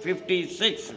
56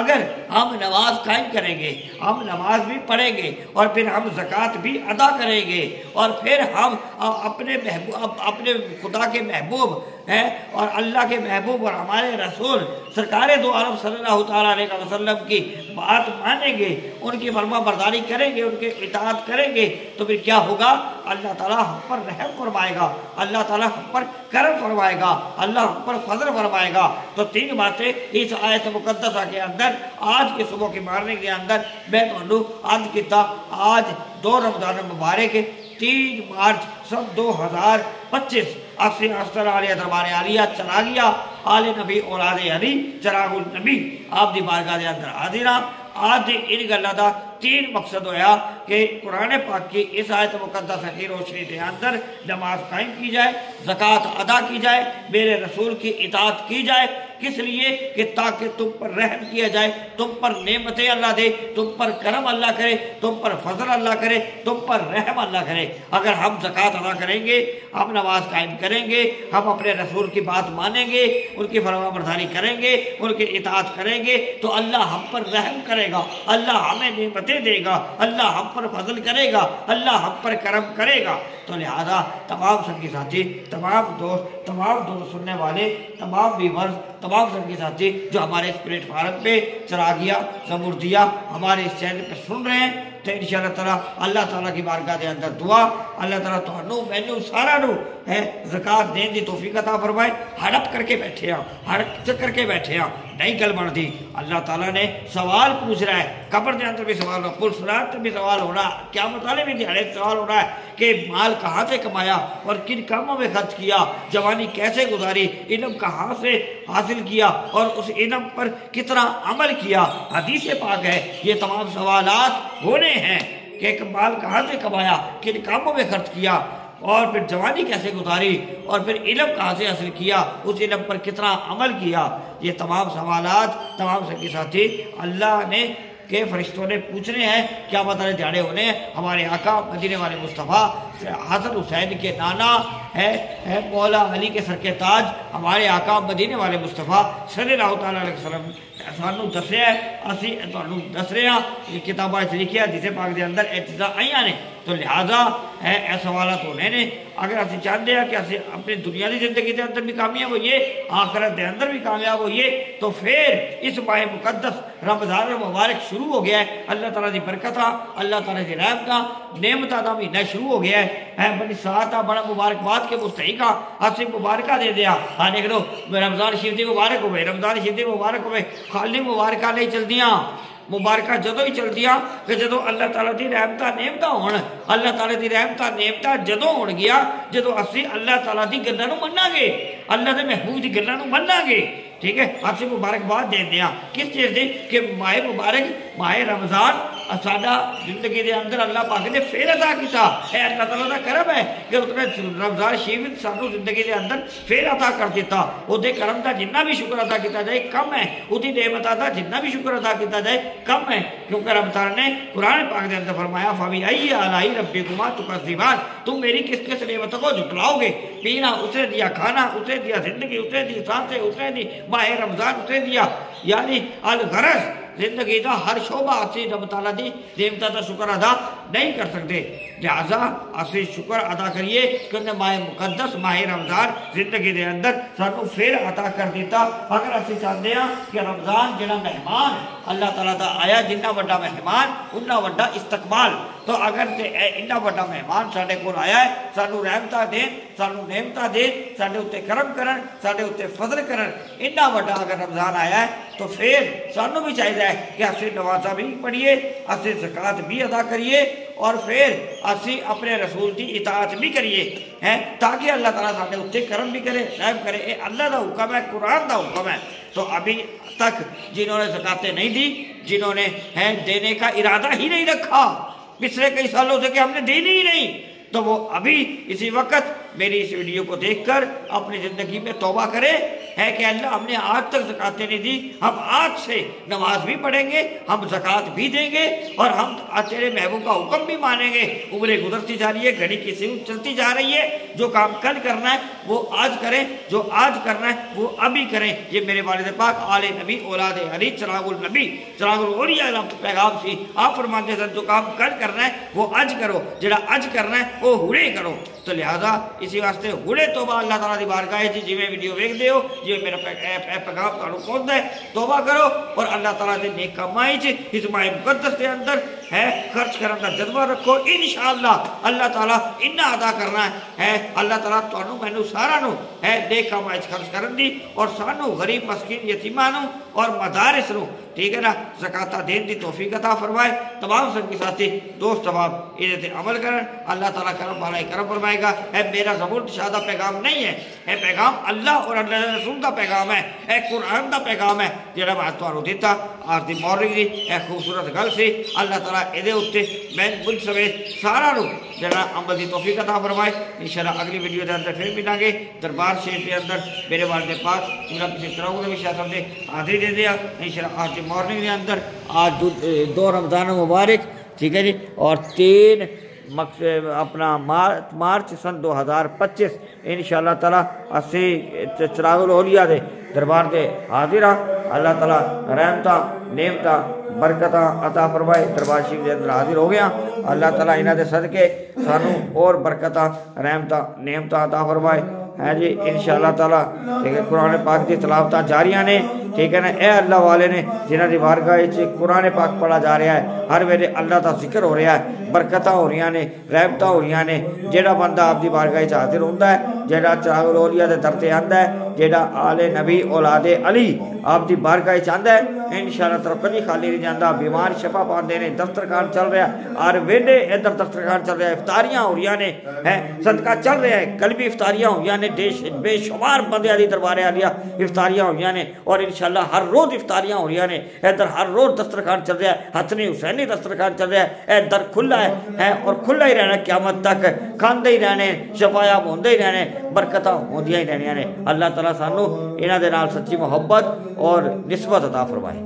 اگر ہم نماز قائم کریں گے، ہم نماز بھی پڑھیں گے اور پھر ہم زکوٰۃ بھی ادا کریں گے اور پھر ہم اپنے خدا کے محبوب ہیں اور اللہ کے محبوب اور ہمارے رسول سرکار دو عالم صلی اللہ تعالیٰ علیہ وسلم کی بات مانیں گے، ان کی فرما برداری کریں گے، ان کے اطاعت کریں گے، تو پھر کیا ہوگا؟ اللہ تعالیٰ ہم پر رحم فرمائے گا، اللہ تعالیٰ ہم پر کرم فرمائے گا، اللہ ہم پر فضل فرمائے گا۔ تو تین باتیں اس آیت مقدسہ کے اندر آج کے صبح کی مارننگ کے اندر میں تو عرض کیتا۔ آج 2 رمضان مبارک 3 مارچ سن 2025 اکثر علیہ دربار عالیہ چراغیہ آل نبی اولاد علی چراغ النبی آپ دی بارگاہ دے اندر حاضراں۔ آج ان گلاں دا 3 مقصد ہویا کہ قرآن پاک کی اس آیت مقدسہ کی روشنی کے اندر نماز قائم کی جائے، زکوٰۃ ادا کی جائے، میرے رسول کی اطاعت کی جائے، کس لیے کہ تاکہ تم پر رحم کیا جائے، تم پر نعمتیں اللہ دے، تم پر کرم اللہ کرے، تم پر فضل اللہ کرے، تم پر رحم اللہ کرے۔ اگر ہم زکوٰۃ ادا کریں گے، ہم نماز قائم کریں گے، ہم اپنے رسول کی بات مانیں گے، ان کی فرما برداری کریں گے، ان کی اطاعت کریں گے، تو اللہ ہم پر رحم کرے گا، اللہ ہمیں نعمتیں دے گا، اللہ ہم پر فضل کرے گا، اللہ ہم پر کرم کرے گا۔ تو لہذا تمام سنگی ساتھی، تمام دوست سننے والے، تمام ویورز، تمام سنگی ساتھی جو ہمارے اس پلیٹ فارم پہ چراغیہ زمردیہ ہمارے اس چینل پہ سن رہے ہیں، تو انشاءاللہ تعالیٰ اللہ تعالیٰ کی بارگاہ دے اندر دعا اللہ تعالیٰ تہانوں مینوں سارا نو ہے زکوٰۃ دین دی توفیق عطا فرمائے۔ ہڑپ کر کے بیٹھے ہیں، ہڑپ کر کے بیٹھے ہیں، نہیں گل بنتی۔ اللہ تعالیٰ نے سوال پوچھ رہا ہے، قبر کے اندر بھی سوال ہونا، پلسرات میں بھی سوال ہونا، قیامت والے بھی دیہڑے سوال ہونا ہے کہ مال کہاں سے کمایا اور کن کاموں میں خرچ کیا، جوانی کیسے گزاری، علم کہاں سے حاصل کیا اور اس علم پر کتنا عمل کیا۔ حدیث پاک ہے یہ تمام سوالات ہونے ہیں کہ مال کہاں سے کمایا، کن کاموں میں خرچ کیا اور پھر جوانی کیسے گزاری اور پھر علم کہاں سے حاصل کیا، اس علم پر کتنا عمل کیا۔ یہ تمام سوالات تمام سنگی ساتھی اللہ نے کہ فرشتوں نے پوچھنے ہیں، کیا مطلب دیہڑے ہونے ہیں۔ ہمارے آقا مدینے والے مصطفیٰ حسن حسین کے نانا ہے مولا علی کے سر کے تاج ہمارے آقا مدینے والے مصطفیٰ صلی اللہ تعالیٰ علیہ وسلم سانو دسیا ہے، اسی تانوں دس رہے ہیں۔ یہ کتاباں لکھیا جسے پاک دے اندر اعتزاء آئیاں نے، تو لہذا اے سوالات ہونے نے۔ اگر اسی چاہتے ہیں کہ اسی اپنی دنیا کی زندگی دے اندر بھی کامیاب ہوئیے، آخرت دے اندر بھی کامیاب ہوئیے، تو پھر اس ماہ مقدس رمضان المبارک شروع ہو گیا ہے۔ اللہ تعالیٰ دی برکتاں، اللہ تعالیٰ دی رحمتاں، نعمتاں دا مہینہ شروع ہو گیا ہے۔ بڑی ساتھ بڑا مبارکباد کے مستحقاں اسی مبارکہ دے دیا۔ ہاں دیکھ لو رمضان شریف دی مبارک ہوئے، رمضان شریف دی مبارک ہوئے، خالی مبارکہ نہیں چل دیاں، مبارکہ جدوں ہی چل دیا کہ جدوں اللہ تعالیٰ دی رحمتہ نعمتہ ہون، اللہ تعالیٰ دی رحمتہ نعمتہ جدوں ہون گیا جدوں اسی اللہ تعالیٰ دی گلاں نوں مننا گے، اللہ دے محبوب دی گلاں نوں مننا گے۔ ٹھیک ہے، اسی مبارکباد دے دیا کس چیز دی کہ ماہ مبارک ماہ رمضان ساڈا زندگی دے اندر اللہ پاک نے پھر عطا کیتا ہے۔ اللہ تعالیٰ دا کرم ہے کہ اس نے رمضان شریف سانو زندگی دے اندر پھر عطا کر دیتا۔ او دے کرم دا جنہ بھی شکر ادا کیتا جائے کم ہے، او دی نعمتاں دا جنہ بھی شکر ادا کیتا جائے کم ہے، کیونکہ رب تعالیٰ نے قرآن پاک دے اندر فرمایا فَبِأَيِّ آلَاءِ رَبِّكُمَا تُكَذِّبَانِ، تم میری کس کس نعمتوں کو جھٹلاؤ گے۔ پینا اسے دیا، کھانا اسے دیا، زندگی اسے دی، سانسیں اسے دی، ماہ رمضان اسے دیا، یعنی الغرض زندگی دا ہر شعبہ اسی رب تعالیٰ دی نعمتاں دا شکر ادا نہیں کر سکتے۔ لہذا اسی شکر ادا کریے کہ انہیں ماہ مقدس ماہ رمضان زندگی دے اندر سانو پھر عطا کر دیتا۔ اگر اسی چاہتے ہیں کہ رمضان جنہ مہمان اللہ تعالیٰ دا آیا، جنہ وڈا مہمان انہ وڈا استقبال، تو اگر انہ وڈا مہمان ساڈے کول آیا ہے، سانو رحمتاں دین، سانو نعمتاں دین، ساڈے اُتے کرم کرن، ساڈے اُتے فضل کرن، انہ وڈا اگر رمضان آیا ہے تو پھر سانو بھی چاہیے کہ اسی نمازاں بھی پڑھیے، اسی زکوٰۃ بھی ادا کریے اور پھر اسی اپنے رسول کی اطاعت بھی کریے تاکہ اللہ تعالیٰ ساڈے اُتے کرم بھی کرے، رحم کرے۔ اے اللہ دا حکم ہے، قرآن دا حکم ہے۔ تو ابھی تک جنہوں نے زکوٰۃیں نہیں دی، جنہوں نے دینے کا ارادہ ہی نہیں رکھا، پچھلے کئی سالوں سے کہ ہم نے دینی ہی نہیں، تو وہ ابھی اسی وقت میری اس ویڈیو کو دیکھ کر اپنی زندگی میں توبہ کرے ہے کہ اللہ ہم نے آج تک زکاتیں نہیں دی، ہم آج سے نماز بھی پڑھیں گے، ہم زکات بھی دیں گے، اور ہم تیرے محبوب کا حکم بھی مانیں گے۔ عمریں گزرتی جا رہی ہے، گھڑی کی سیون چلتی جا رہی ہے، جو کام کل کرنا ہے وہ آج کریں، جو آج کرنا ہے وہ ابھی کریں۔ یہ میرے والد پاک آل نبی اولاد علی چراغ النبی چراغ الاولیاء پیغام سی۔ آپ فرماتے ہیں جو کام کل کرنا ہے وہ آج کرو، جڑا آج کرنا ہے وہ ہوڑے کرو۔ تو لہذا اسی واسطے ہوڑے توبہ اللہ تعالیٰ دی بارگاہ جی جی ویڈیو ویکھ دے ہو، جی میرا پیغام تانوں پہنچدا ہے، توبہ کرو اور اللہ تعالیٰ دے نیک کمائی چ اس ماہ مقدس دے اندر ہے خرچ کرنے کا جذبہ رکھو۔ انشاءاللہ اللہ تعالیٰ انہا ادا کرنا ہے، اللہ تعالیٰ تانوں مینوں سارا نو ہے نیک کمائی چ خرچ کرن دی، اور سانو غریب مسکین یتیماں نو اور مدارس نو ٹھیک ہے نا زکاتہ دین دی توفیق عطا فرمائے۔ تمام سنگی ساتھی دوست احباب انہیں تے عمل کرن، اللہ تعالیٰ کرم والا کرم فرمائے گا۔ اے میرا زبور شادہ پیغام نہیں ہے، اے پیغام اللہ اور اللہ رسول دا پیغام ہے، اے قرآن دا پیغام ہے جڑا میں تانوں دیتا آج دی مورننگ دی۔ اے خوبصورت گل سی، اللہ تعالیٰ ادھے اتے میں مجھ سمیت سارا نو جڑا عمل دی توفیق عطا فرمائے۔ انشاءاللہ اگلی ویڈیو دے اندر پھر ملیں گے دربار شریف دے اندر۔ میرے والد پاک میرا پیچھے چراغ النبی شاہ صاحب دے حاضری دے دیا انشاءاللہ آج دی مورننگ دے اندر۔ آج 2 رمضان مبارک ٹھیک ہے جی، اور 3 اپنا مارچ سن 2025 انشاءاللہ تعالیٰ اسی چراغ الاولیاء دے دربار دے حاضر ہاں۔ اللہ تعالیٰ رحمتاں نعمتاں برکتاں عطا فرمائے، دربار شریف دے اندر حاضر ہو گیا۔ اللہ تعالیٰ انہاں دے صدقے سانوں اور برکتاں رحمتاں نعمتاں عطا فرمائے ہے جی انشاءاللہ تعالیٰ۔ ٹھیک ہے قرآن پاک دی تلاوتاں جاریاں نے ٹھیک ہے نا، اے اللہ والے نے جنہاں دی بارگاہ وچ قرآن پاک پڑھا جا رہا ہے، ہر ویلے اللہ دا ذکر ہو رہا ہے، برکتاں ہو رہی نے، رحمتاں ہو رہی نے۔ جیڑا بندہ آپ دی بارگاہ وچ حاضر ہوندا ہے، جیڑا چراغ الاولیاء دے در تے آندا ہے، جیڑا آل نبی اولاد علی آپ دی بارگاہ وچ آندا ہے، انشاءاللہ تعالیٰ کبھی خالی نہیں جاندا۔ بیمار شفا پاندے نے، دسترخوان چل رہا ہے، ہر ویلے ادھر دسترخوان چل رہا ہے، افطاریاں ہو رہی نے، صدقہ چل رہا ہے، قلبی افطاریاں ہوئی نے، بے شمار بندے دی دربار عالیہ افطاریاں ہوئی نے، اور انشاءاللہ ہر روز افطاریاں ہو رہی نے۔ ادھر ہر روز دسترخوان چل رہا ہے، حسنی حسینی دسترخوان چل رہا ہے، اے در کھلا ہے اور کھلا ہی رہنا قیامت تک، کھاندے ہی رہنے، شفایاب ہوندے ہی رہنے، برکتاں ہوندیاں ہی رہنیاں نے۔ اللہ تعالیٰ سانو انہاں دے نال سچی محبت اور نسبت عطا فرمائے۔